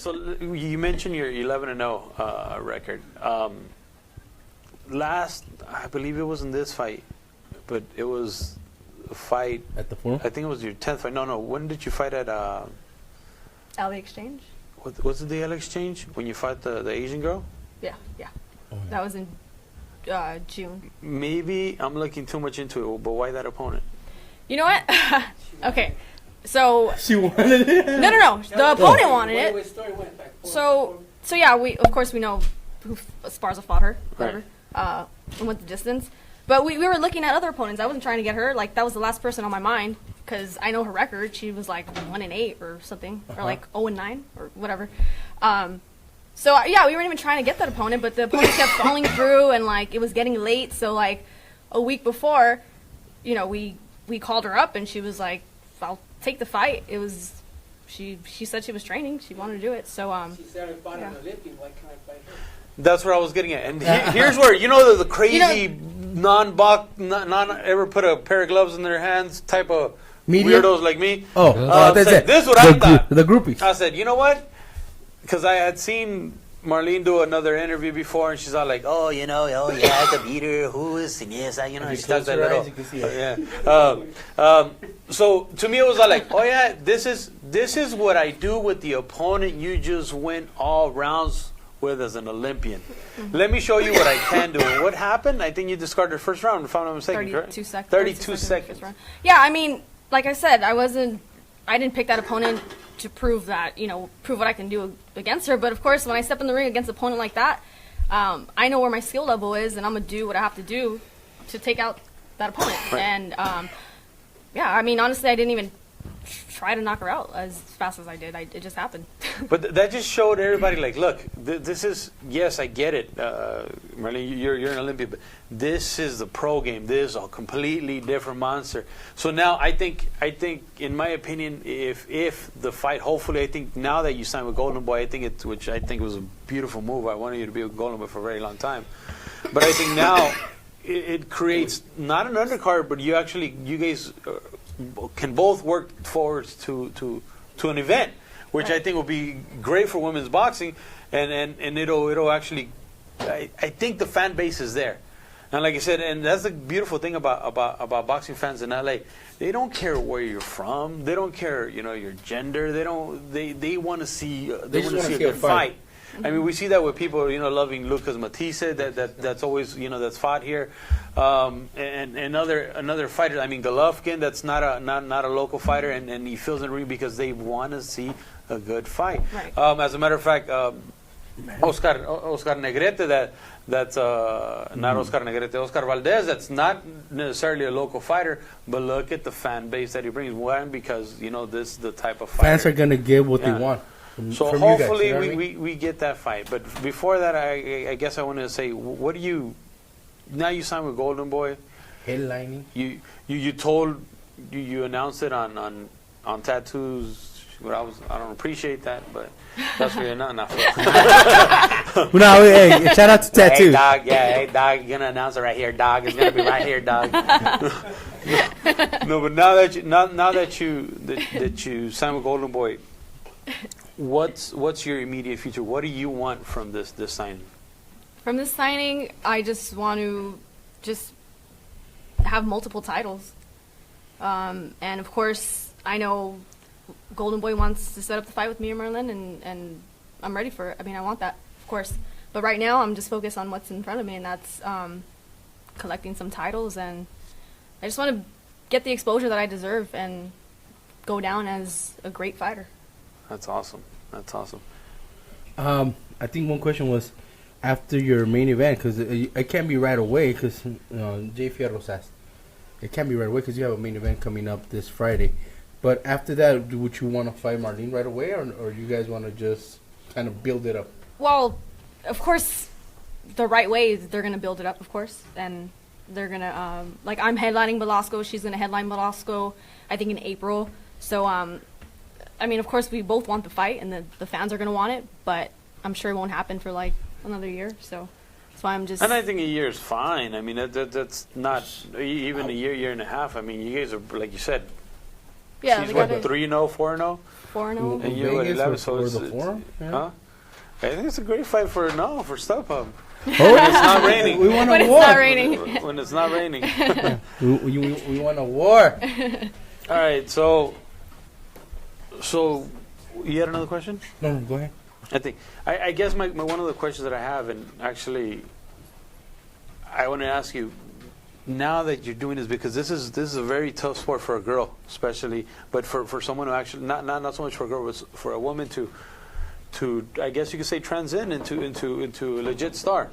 So you mentioned your 11-0 record. Last, I believe it wasn't this fight, but it was a fight at the forum. I think it was your 10th fight. No. When did you fight at? LA Exchange. Was it the LA Exchange when you fought the Asian girl? Yeah. Oh, yeah. That was in June. Maybe I'm looking too much into it, but why that opponent? You know what? Okay, so She wanted it. no. The opponent wanted it. So yeah, we know who Esparza fought her, whatever, and went the distance. But we were looking at other opponents. I wasn't trying to get her. Like, that was the last person on my mind because I know her record. She was like 1-8 or something, or like 0-9 or whatever. So yeah, we weren't even trying to get that opponent, but the opponent kept falling through, and like it was getting late. So like a week before, you know, we called her up, and she was like, "I'll take the fight." It was she said she was training. She wanted to do it. So She started fighting an Olympian. Why can't I fight her? That's what I was getting at. And here's where, the crazy non ever put a pair of gloves in their hands type of Media? weirdos like me. That's it. This is what I thought. The groupies. I said, you know what? Because I had seen Marlen do another interview before, and she's all like, I could beat her. Who is Seniesa? She does that little. You can see it. So to me, it was all like, oh yeah, this is what I do with the opponent you just went all rounds with as an Olympian. Let me show you what I can do. And what happened? I think you discarded first round, if I'm not mistaken, 32 seconds. 32 seconds. Yeah, I mean, like I said, I didn't pick that opponent to prove what I can do against her. But of course, when I step in the ring against an opponent like that, I know where my skill level is, and I'm gonna do what I have to do to take out that opponent. Right. And yeah, I mean, honestly, I didn't even try to knock her out as fast as I did. It just happened. But that just showed everybody, like, look, this is, yes, I get it, Marlen, you're an Olympian, but this is the pro game. This is a completely different monster. So now I think, in my opinion, if the fight, hopefully, I think now that you signed with Golden Boy, which I think was a beautiful move. I wanted you to be with Golden Boy for a very long time. But I think now it creates not an undercard, but you guys can both work forward to an event, which I think will be great for women's boxing, and it'll actually, I think the fan base is there, and like I said, and that's the beautiful thing about boxing fans in LA. They don't care where you're from. They don't care, your gender. They want to see a good fight. I mean, we see that with people, loving Lucas Matisse, that's always, that's fought here, and other fighters. I mean, Golovkin, that's not a local fighter, and he feels in the ring because they want to see a good fight. Right. As a matter of fact, Oscar Negrete, that's not Oscar Negrete, Oscar Valdez, that's not necessarily a local fighter, but look at the fan base that he brings. Why? Because this is the type of fighter. Fans are gonna get what they want. So hopefully we get that fight. But before that, I guess I want to say, what do you? Now you signed with Golden Boy. Headlining. You announced it on tattoos. Well, I don't appreciate that, but that's for you. Not for No, hey, shout out to tattoos. Hey dog, hey dog, you're gonna announce it right here, dog. It's gonna be right here, dog. No, but now that you signed with Golden Boy. What's your immediate future? What do you want from this signing? From this signing, I just want to have multiple titles. And of course, I know Golden Boy wants to set up the fight with me and Marlen, and I'm ready for it. I mean, I want that, of course. But right now, I'm just focused on what's in front of me, and that's collecting some titles. And I just want to get the exposure that I deserve and go down as a great fighter. That's awesome. I think one question was after your main event, because it can't be right away, because Jay Fierro's asked. It can't be right away because you have a main event coming up this Friday. But after that, would you want to fight Marlen right away, or you guys want to just kind of build it up? Well, of course, the right way is they're going to build it up, of course. And they're going to, I'm headlining Velasco. She's going to headline Velasco, I think, in April. So, I mean, of course, we both want the fight, and the fans are going to want it, but I'm sure it won't happen for, another year. So that's why I'm just... And I think a year is fine. I mean, that's not even a year and a half. I mean, you guys are, like you said, Yeah, She's we got what, it. 3-0, 4-0? 4-0. And you at Vegas 11, or so it's, the forum? Yeah. huh? I think it's a great fight for StubHub. Oh, When it's not raining. we want When a it's war. not raining. When it's not raining. We want a war. All right, so you had another question? No, go ahead. I guess my one of the questions that I have, and actually, I want to ask you, now that you're doing this, because this is a very tough sport for a girl, especially, but for someone who actually not so much for a girl, but for a woman to I guess you could say transcend into a legit star.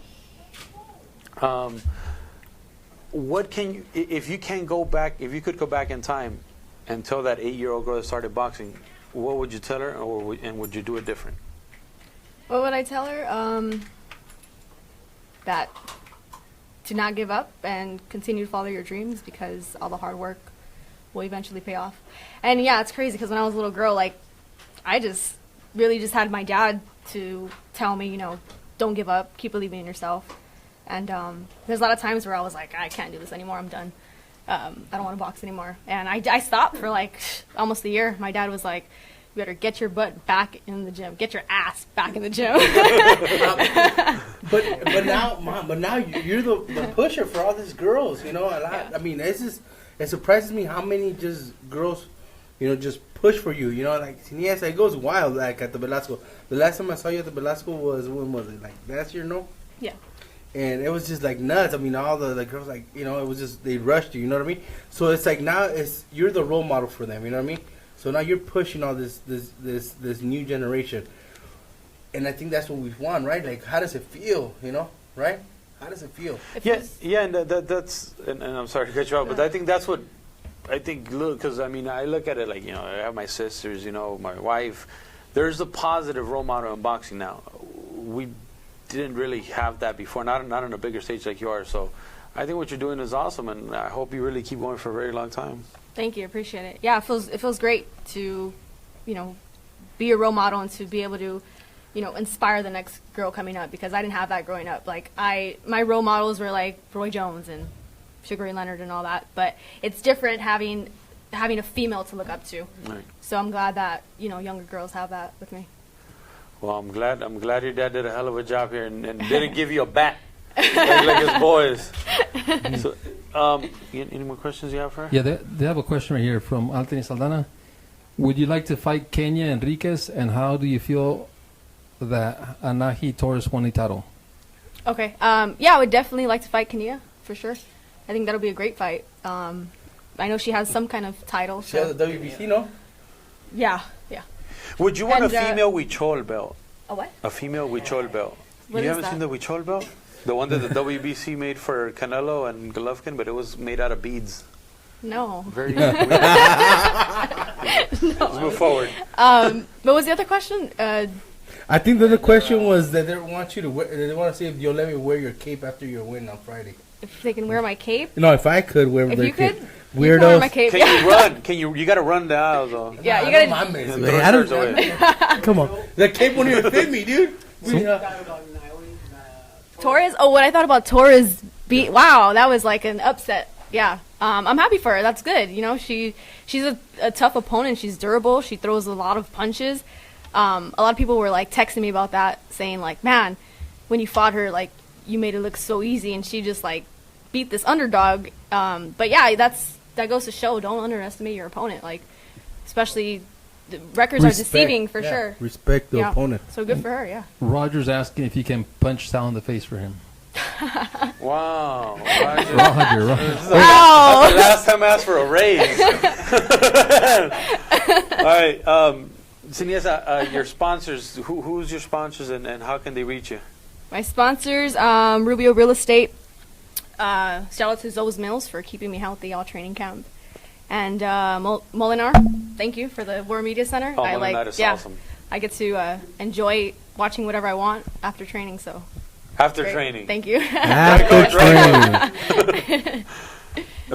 What can you, if you could go back in time and tell that 8-year-old girl that started boxing, what would you tell her, and would you do it different? What would I tell her? That to not give up and continue to follow your dreams, because all the hard work will eventually pay off. And yeah, it's crazy because when I was a little girl, like, I just really just had my dad to tell me, don't give up, keep believing in yourself. And there's a lot of times where I was like, I can't do this anymore, I'm done. I don't want to box anymore. And I stopped for like almost a year. My dad was like, you better get your butt back in the gym. Get your ass back in the gym. But now you're the pusher for all these girls, I mean, it surprises me how many just girls, just push for you, like Seniesa, it goes wild, like at the Velasco. The last time I saw you at the Velasco was, when was it, like last year, no? Yeah. And it was just like nuts. I mean, all the girls, like, it was just, they rushed you, you know what I mean? So it's like now you're the role model for them, you know what I mean? So now you're pushing all this new generation. And I think that's what we've won, right? Like, how does it feel, right? How does it feel? Yeah, and that's, and I'm sorry to cut you off, but I think that's what, because I mean, I look at it like, I have my sisters, my wife. There's a positive role model in boxing now. We didn't really have that before, not on a bigger stage like you are. So I think what you're doing is awesome, and I hope you really keep going for a very long time. Thank you, appreciate it. Yeah, it feels great to, be a role model and to be able to, inspire the next girl coming up, because I didn't have that growing up. Like, my role models were like Roy Jones and Sugar Ray Leonard and all that, but it's different having a female to look up to. Right. So I'm glad that, younger girls have that with me. Well, I'm glad your dad did a hell of a job here and didn't give you a bat like his boys. So, any more questions you have for her? Yeah, they have a question right here from Anthony Saldana. Would you like to fight Kenya Enriquez, and how do you feel that Anahi Torres won the title? Okay. Yeah, I would definitely like to fight Kenya, for sure. I think that'll be a great fight. I know she has some kind of title. She has a WBC, no? Yeah. Would you want a female Huichol belt? A what? A female Huichol belt. What You is haven't that? seen the Huichol belt? The one that the WBC made for Canelo and Golovkin, but it was made out of beads. No. Very weird. Let's move forward. What was the other question? I think the other question was that they want you to wear, they want to see if you'll let me wear your cape after your win on Friday. If they can wear my cape? No, if I could wear If their you cape. could? Weirdos. You can wear my cape. Can you run? You got to run the aisles, though. Yeah, you Nah, gotta. no mames, And man. throw I don't- shirts away. Come on. The cape won't even fit me, dude. Torres? Oh, what I thought about Torres beat. Wow, that was like an upset. Yeah. I'm happy for her. That's good. She's a tough opponent. She's durable. She throws a lot of punches. A lot of people were like texting me about that, saying like, man, when you fought her, like, you made it look so easy, and she just like beat this underdog. But yeah, that goes to show, don't underestimate your opponent. Like, especially the records are deceiving for sure. Respect the Yeah. opponent. So good for her. Yeah. Roger's asking if you can punch Sal in the face for him. Wow. Roger. Roger. Ow! The last time I asked for a raise. All right. Seniesa, your sponsors, who's your sponsors and how can they reach you? My sponsors, Rubio Real Estate. Shout out to Zoe's Mills for keeping me healthy all training camp. And Molinar, thank you for the War Media Center. Oh, Molinar is awesome. I get to enjoy watching whatever I want after training. So After great. training. Thank you. After training.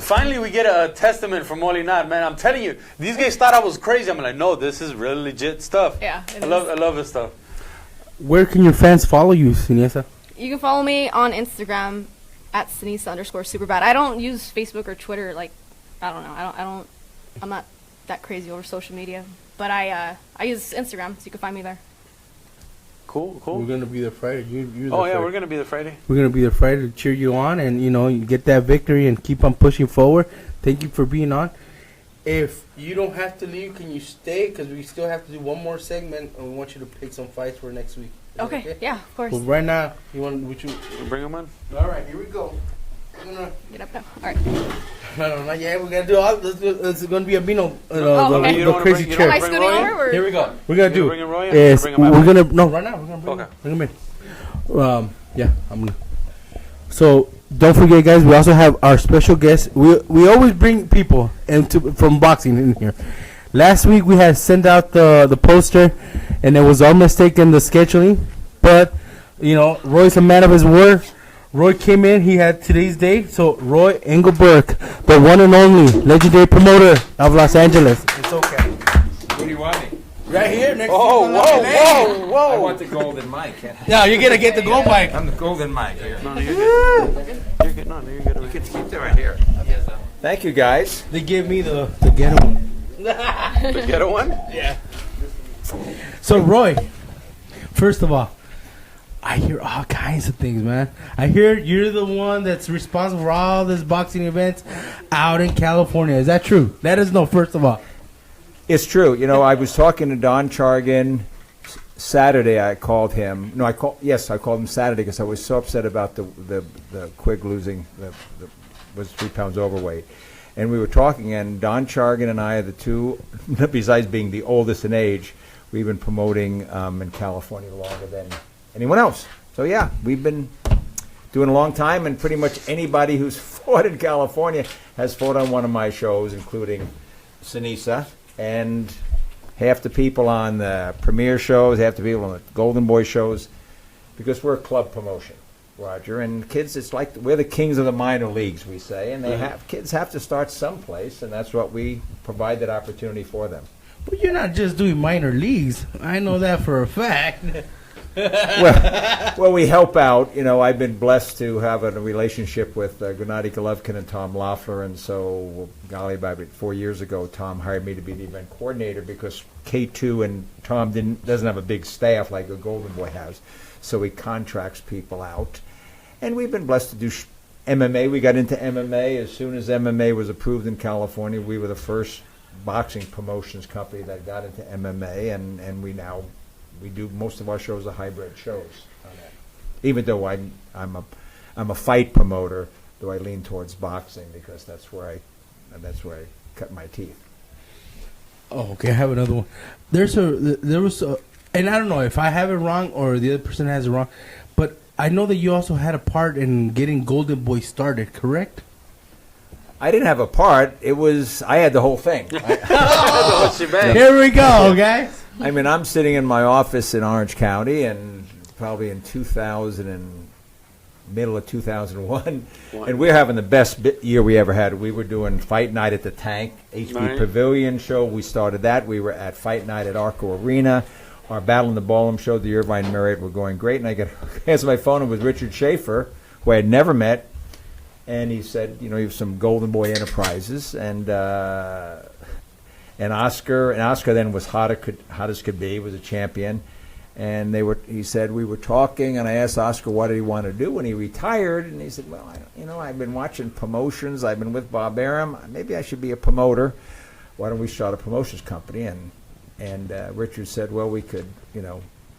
Finally, we get a testament from Molinar, man. I'm telling you, these guys thought I was crazy. I'm like, no, this is really legit stuff. Yeah, I love this stuff. Where can your fans follow you, Seniesa? You can follow me on Instagram at Seniesa _superbad. I don't use Facebook or Twitter. Like, I don't know. I'm not that crazy over social media. But I use Instagram, so you can find me there. Cool. We're gonna be there Friday. You're Oh there yeah, Friday. we're gonna be there Friday. We're gonna be there Friday to cheer you on, and you get that victory and keep on pushing forward. Thank you for being on. If you don't have to leave, can you stay? Because we still have to do one more segment, and we want you to pick some fights for next week. Is that Okay, yeah, of course. Well, right now, would you? Bring them on. All right, here we go. Get up now. All right. No, not yet. We're gonna do all. It's gonna be a Bino. okay. You The don't crazy wanna bring- you chair. Am I Bring scooting Roy in? over? Or? Here we go. We're gonna You do. bring him, Roy, or Is bring him out? we're gonna no right now. We're gonna bring Okay. him in. Yeah, I'm gonna. So don't forget, guys. We also have our special guest. We always bring people from boxing in here. Last week we had sent out the poster, and it was our mistake in the scheduling. But Roy's a man of his word. Roy came in. He had today's date. So Roy Englebrecht, the one and only legendary promoter of Los Angeles. It's okay. What do you want me? Right here next. I want the golden mic. No, you're gonna get the gold mic. I'm the golden mic here. No, you're good. You're good. No, you're good. You can keep that right here. Thank you, guys. They gave me the ghetto one. The ghetto one? So Roy, first of all, I hear all kinds of things, man. I hear you're the one that's responsible for all these boxing events out in California. Is that true? Let us know, first of all. It's true. I was talking to Don Chargan Saturday. I called him. No, I called him Saturday because I was so upset about the Quig losing. Was 3 pounds overweight, and we were talking. And Don Chargan and I are the two, besides being the oldest in age, we've been promoting in California longer than anyone else. So yeah, we've been doing a long time, and pretty much anybody who's fought in California has fought on one of my shows, including Seniesa, and half the people on the premiere shows, half the people on the Golden Boy shows, because we're a club promotion, Roger. And kids, it's like we're the kings of the minor leagues, we say, and kids have to start someplace, and that's what we provide that opportunity for them. But you're not just doing minor leagues. I know that for a fact. Well, we help out. I've been blessed to have a relationship with Gennady Golovkin and Tom Loeffler, and so, golly, about 4 years ago, Tom hired me to be the event coordinator because K2 and Tom doesn't have a big staff like a Golden Boy has, so he contracts people out. And we've been blessed to do MMA. We got into MMA as soon as MMA was approved in California. We were the first boxing promotions company that got into MMA, and we do most of our shows are hybrid shows on that. Even though I'm a fight promoter, though I lean towards boxing because that's where I cut my teeth. Oh, okay. I have another one. There was and I don't know if I have it wrong or the other person has it wrong, but I know that you also had a part in getting Golden Boy started, correct? I didn't have a part. I had the whole thing. Here we go, guys. I'm sitting in my office in Orange County, and probably in middle of 2001, and we're having the best year we ever had. We were doing Fight Night at the Tank, HB Pavilion show. We started that. We were at Fight Night at Arco Arena. Our Battle in the Ballroom show, the Irvine Marriott, were going great. And I answered my phone with Richard Schaefer, who I had never met, and he said, he was some Golden Boy Enterprises, and Oscar then was hot as could be, was a champion. And he said, we were talking, and I asked Oscar what did he want to do when he retired, and he said, well, I've been watching promotions, I've been with Bob Arum, maybe I should be a promoter. Why don't we start a promotions company? And Richard said, well, we could,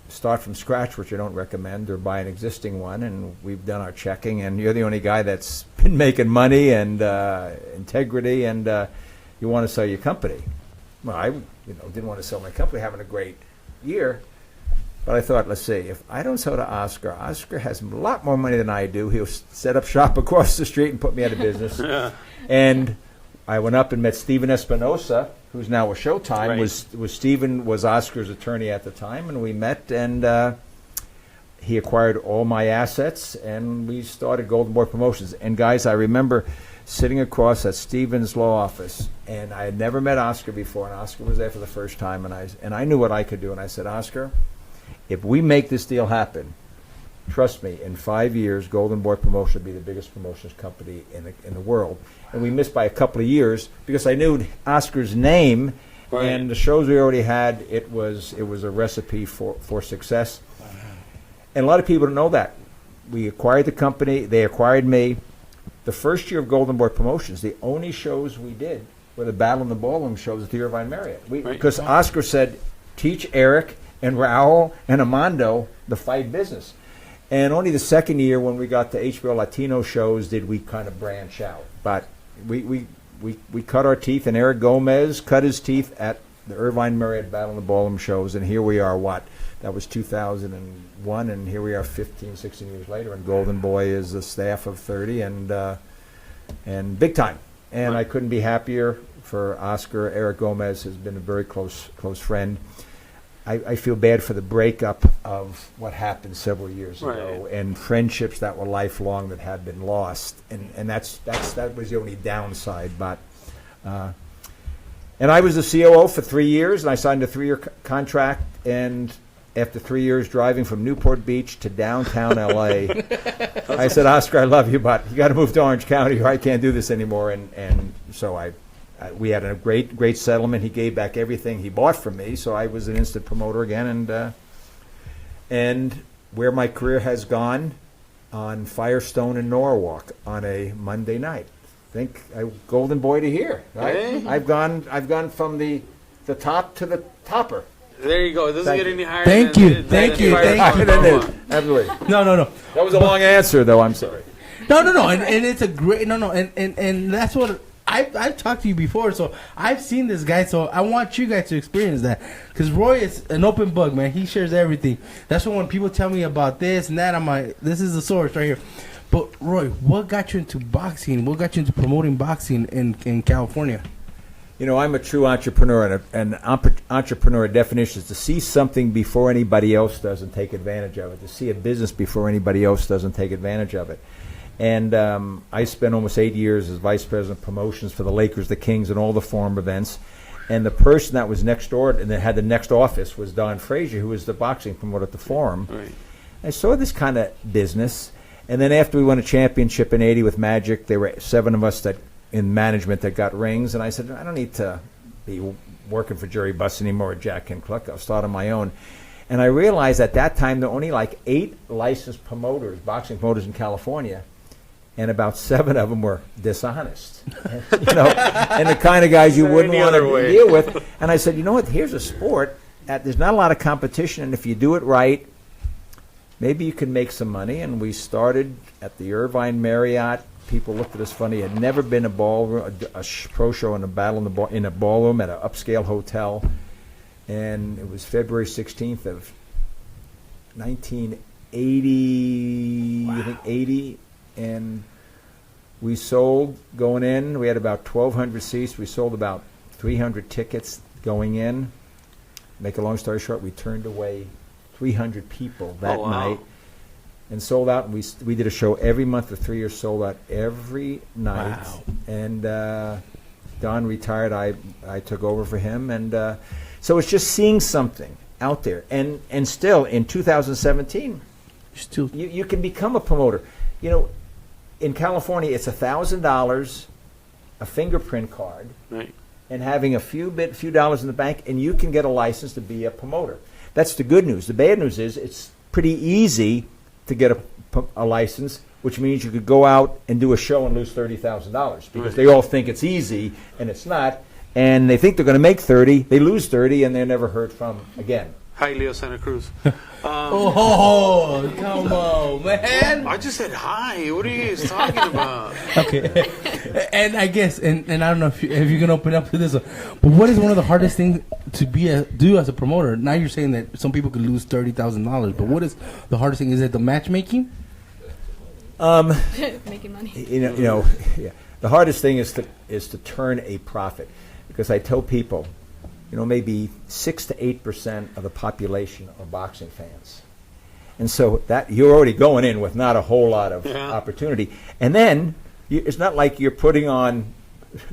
start from scratch, which I don't recommend, or buy an existing one, and we've done our checking, and you're the only guy that's been making money and integrity, and you want to sell your company. Well, I didn't want to sell my company, having a great year, but I thought, let's see, if I don't sell to Oscar has a lot more money than I do. He'll set up shop across the street and put me out of business. Yeah. And I went up and met Steven Espinosa, who's now with Showtime. Right. Steven was Oscar's attorney at the time, and we met, and he acquired all my assets, and we started Golden Boy Promotions. And guys, I remember sitting across at Steven's law office, and I had never met Oscar before, and Oscar was there for the first time, and I knew what I could do, and I said, Oscar, if we make this deal happen, trust me, in 5 years, Golden Boy Promotion will be the biggest promotions company in the world. And we missed by a couple of years because I knew Oscar's name and the shows we already had. It was a recipe for success. And a lot of people don't know that. We acquired the company. They acquired me. The first year of Golden Boy Promotions, the only shows we did were the Battle in the Ballroom shows at the Irvine Marriott. Because Oscar said, teach Eric and Raul and Amando the fight business. And only the second year when we got the HBO Latino shows did we kind of branch out. But we cut our teeth, and Eric Gomez cut his teeth at the Irvine Marriott Battle in the Ballroom shows, and here we are, that was 2001, and here we are 15, 16 years later, and Golden Boy is a staff of 30 and big time. And I couldn't be happier for Oscar. Eric Gomez has been a very close friend. I feel bad for the breakup of what happened several years ago, and friendships that were lifelong that had been lost, and that was the only downside. But and I was the COO for 3 years, and I signed a 3-year contract, and after 3 years driving from Newport Beach to downtown LA, I said, Oscar, I love you, but you got to move to Orange County, or I can't do this anymore. And so we had a great settlement. He gave back everything he bought from me, so I was an instant promoter again. And where my career has gone, on Firestone in Norwalk on a Monday night. Think Golden Boy to here, right? Hey. I've gone from the top to the topper. There you go. It doesn't get any higher. Thank you. Absolutely. No. That was a long answer, though. I'm sorry. No, and it's a great and that's what I've talked to you before, so I've seen this guy, so I want you guys to experience that, because Roy is an open book, man. He shares everything. That's why when people tell me about this and that, I'm like, this is the source right here. But Roy, what got you into boxing? What got you into promoting boxing in California? You know, I'm a true entrepreneur, and an entrepreneur definition is to see something before anybody else does and take advantage of it, to see a business before anybody else does and take advantage of it. And I spent almost 8 years as vice president of promotions for the Lakers, the Kings, and all the Forum events. And the person that was next door and that had the next office was Don Frazier, who was the boxing promoter at the Forum. Right. I saw this kind of business. And then after we won a championship in 80 with Magic, there were 7 of us that in management that got rings. And I said, I don't need to be working for Jerry Buss anymore or Jack Ken Cluck. I'll start on my own. And I realized at that time there were only like 8 licensed promoters, boxing promoters in California. And about 7 of them were dishonest, and the kind of guys you wouldn't want to deal with. And I said, you know what? Here's a sport that there's not a lot of competition, and if you do it right, maybe you can make some money. And we started at the Irvine Marriott. People looked at us funny. It had never been a ballroom, a pro show, and a battle in a ballroom at an upscale hotel. And it was February 16th of 1980. Wow. I think 80. And we sold going in. We had about 1,200 seats. We sold about 300 tickets going in. Make a long story short, we turned away 300 people that night and sold out. And we did a show every month for 3 years, sold out every night. Wow. And Don retired. I took over for him. And so it's just seeing something out there. And still, in 2017, you can become a promoter. You know, in California, it's $1,000, a fingerprint card, right, and having a few dollars in the bank, and you can get a license to be a promoter. That's the good news. The bad news is it's pretty easy to get a license, which means you could go out and do a show and lose $30,000 because they all think it's easy, and it's not. And they think they're going to make 30, they lose 30, and they're never heard from again. Hi, Leo Santa Cruz. Oh, come on, man. I just said hi. What are you guys talking about? Okay. And I guess, and I don't know if you can open up to this, but what is one of the hardest things to do as a promoter? Now you're saying that some people could lose $30,000, but what is the hardest thing? Is it the matchmaking? Making money. You know, yeah. The hardest thing is to turn a profit, because I tell people, you know, maybe 6 to 8% of the population are boxing fans. And so that you're already going in with not a whole lot of opportunity. And then it's not like you're putting on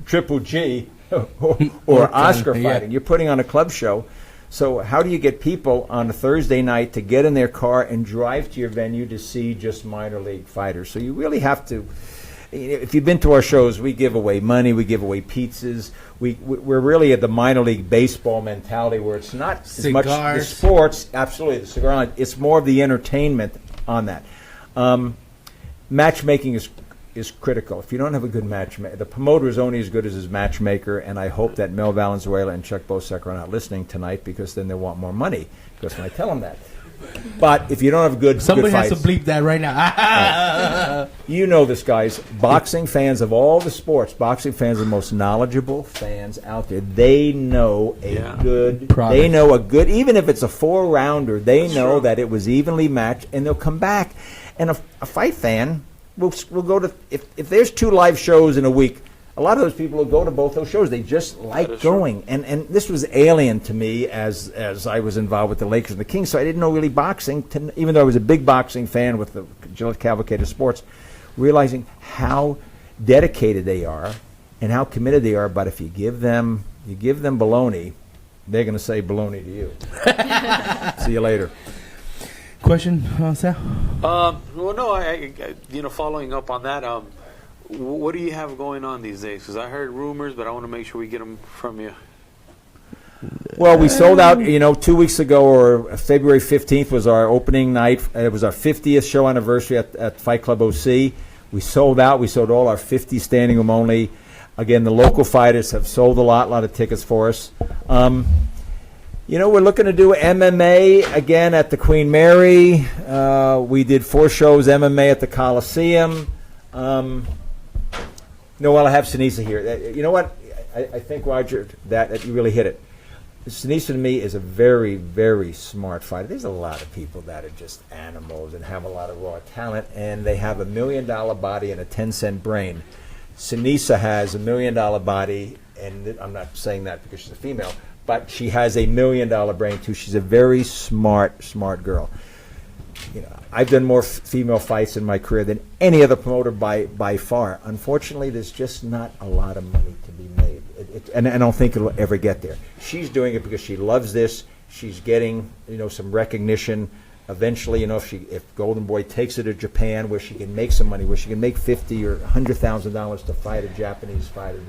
Triple G or Oscar fighting. You're putting on a club show. So how do you get people on a Thursday night to get in their car and drive to your venue to see just minor league fighters? So you really have to. If you've been to our shows, we give away money, we give away pizzas. We're really at the minor league baseball mentality where it's not as much the sports. Absolutely, the cigar. It's more of the entertainment on that. Matchmaking is critical. If you don't have a good matchmaker, the promoter is only as good as his matchmaker, and I hope that Mel Valenzuela and Chuck Bosek are not listening tonight, because then they want more money, because when I tell them that. But if you don't have somebody good has fights, to bleep that right now. you know this, guys. Boxing fans of all the sports, boxing fans are the most knowledgeable fans out there. They know a good product. They know a good, even if it's a 4-rounder, they know that it was evenly matched, and they'll come back. And a fight fan will go to, if there's 2 live shows in a week, a lot of those people will go to both those shows. They just like going. And this was alien to me as I was involved with the Lakers and the Kings, so I didn't know really boxing, even though I was a big boxing fan with the Gillette Cavalcade of Sports, realizing how dedicated they are and how committed they are. But if you give them baloney, they're going to say baloney to you. See you later. Question, Sal? Well, no, I following up on that, what do you have going on these days? Because I heard rumors, but I want to make sure we get them from you. Well, we sold out, 2 weeks ago, or February 15th was our opening night. It was our 50th show anniversary at Fight Club OC. We sold out. We sold all our 50 standing room only. Again, the local fighters have sold a lot of tickets for us. We're looking to do MMA again at the Queen Mary. We did 4 shows MMA at the Coliseum. Well, I have Seniesa here. You know what? I think, Roger, that you really hit it. Seniesa to me is a very, very smart fighter. There's a lot of people that are just animals and have a lot of raw talent, and they have $1 million body and a 10-cent brain. Seniesa has $1 million body, and I'm not saying that because she's a female, but she has $1 million brain too. She's a very smart girl. I've done more female fights in my career than any other promoter by far. Unfortunately, there's just not a lot of money to be made, and I don't think it'll ever get there. She's doing it because she loves this. She's getting some recognition. Eventually, if Golden Boy takes her to Japan, where she can make some money, where she can make $50,000 or $100,000 to fight a Japanese fighter,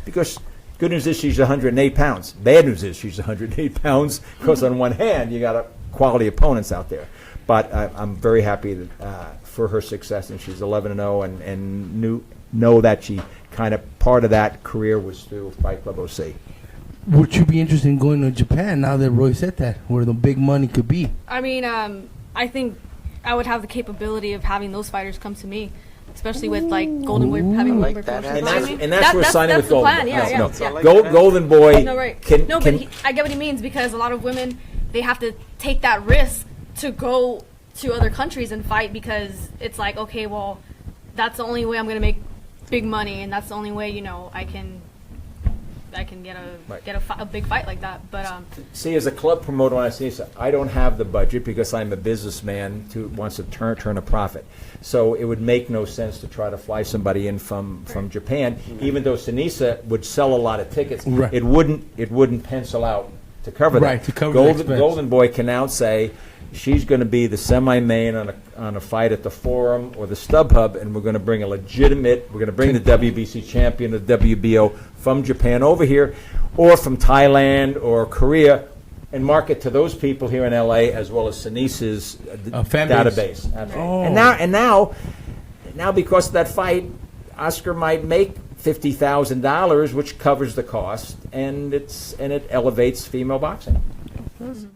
because. Good news is she's 108 pounds. Bad news is she's 108 pounds because on one hand you got quality opponents out there. But I'm very happy for her success, and she's 11-0, and know that she kind of part of that career was through Fight Club OC. Would you be interested in going to Japan now that Roy said that, where the big money could be? I mean, I think I would have the capability of having those fighters come to me. Especially with Golden Boy having like Golden Boy that. promotion. And that's where signing with Golden Boy. Yeah. Golden Boy. No, right. Can I get what he means, because a lot of women, they have to take that risk to go to other countries and fight, because it's like, okay, well, that's the only way I'm going to make big money, and that's the only way I can get a big fight like that. But see, as a club promoter, when I say so, I don't have the budget because I'm a businessman who wants to turn a profit. So it would make no sense to try to fly somebody in from Japan, even though Seniesa would sell a lot of tickets. Right. It wouldn't pencil out to cover that. Right, to cover the expense. Golden Boy can now say she's going to be the semi-main on a fight at the Forum or the StubHub, and we're going to bring the WBC champion, the WBO, from Japan over here, or from Thailand or Korea, and market to those people here in LA as well as Seniesa's database. Oh. And now because of that fight, Oscar might make $50,000, which covers the cost, and it elevates female boxing. Mm-hmm.